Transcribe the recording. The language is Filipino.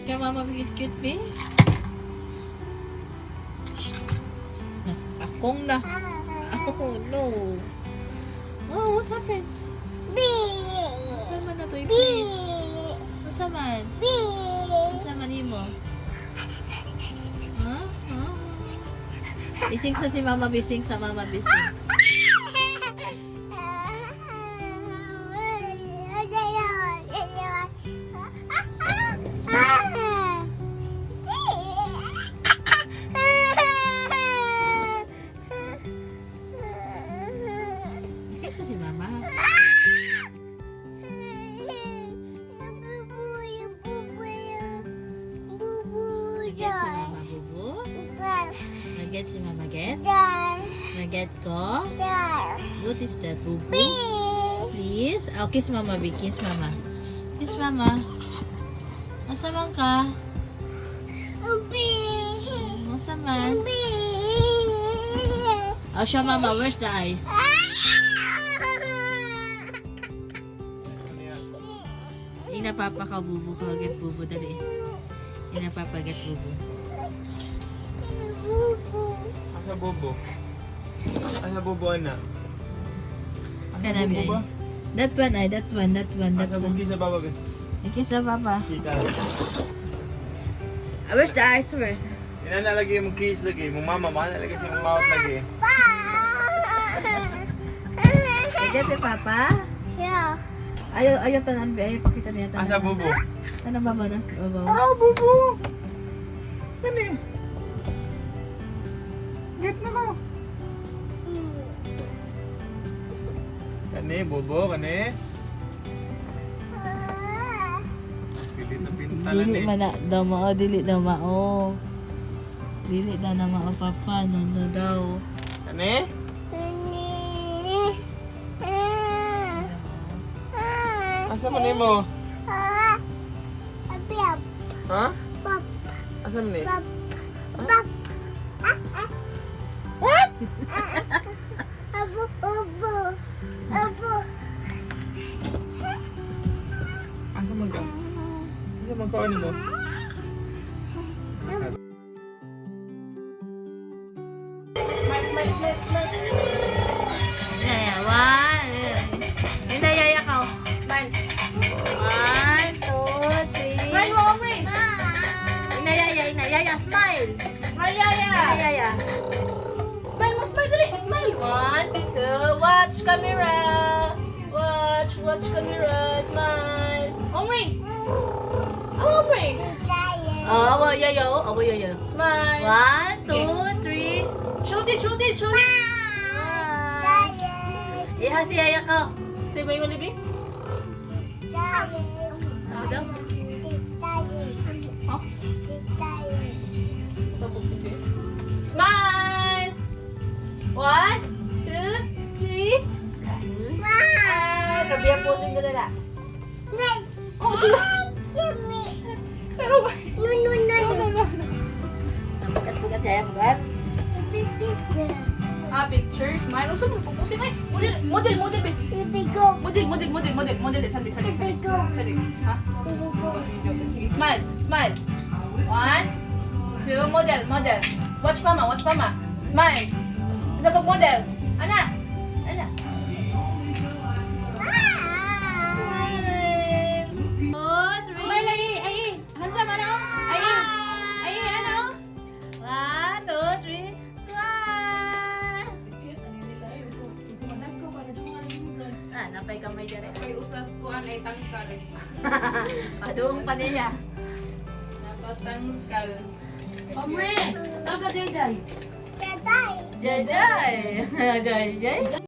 Kaya mama cute be. Akong na. Oh no. Oh, what's happened? Ano naman na to? Masa man? Masa man mo? Ha? Ha? Bising sa si mama, bising sa mama, bising. Bising sa si mama. Get si mama get? Get ko? What is that, boo boo? Please? Oh, kiss mama, B. Kiss mama. Kiss mama. Asa man ka? Asa man? Oh, show mama. Where's the eyes? Ina papa ka, bubu ka. Get bubu, dali. Ina papa get bubu. Asa bobo? Asa bobo anak? Kana bi. That one ay, that one. Asa bobo sa baba guys? Kiss na papa. Kita. Where's the eyes first? Ina na lagi mo kiss lagi, mo mama mana lagi sa mouth lagi. Get si papa? Ayaw tanan bi, ayaw pakita niya tanan. Asa bobo? Tanan baba nas baba. Oh bobo. Kani? Get mo ko. Kani bobo kani? Pilit na pintalan Dili eh. man na daw mao, dili daw mao. Dili na na mao papa, no daw. Kani? Asa man ni mo? Ha? Asa man ni? Asa man ka? Asa man ka ani mo? Yaya, one. Hindi, yaya ka. Smile. 1, 2, 3. Smile mo, Omri! Yaya, smile. Smile, Yaya! Yaya. Smile mo, smile dali! Smile! 1, 2, watch camera! Watch camera! Smile! Omri! Oh, Omri! Oh, awo yaya, awo yaya. Smile! 1, 2, 3. Shoot it! Iha si yaya ka. Say ba yung libi? Ano daw? Huh? Sabog ko siya. Smile! 1, 2, 3. Gabi ang posing ko na. Oh, sila! Pero ba? No. Bugat yaya, bugat. Picture, smile. Ano sa mga pupusin ay? Model, be. Model. Sali. Ha? Sige, smile. 1, 2, model. Watch mama. Smile. Isa pag model. Anak. Smile. 2, 3. Smile, ay. Handsome, ano? Ay, ano? 1, 2, 3. Smile. Napay kamay dyan eh. Ay, usas ko anay tangkal. Paduong pa niya. Tapos tangkal. Omre! Taga Jay. Jay.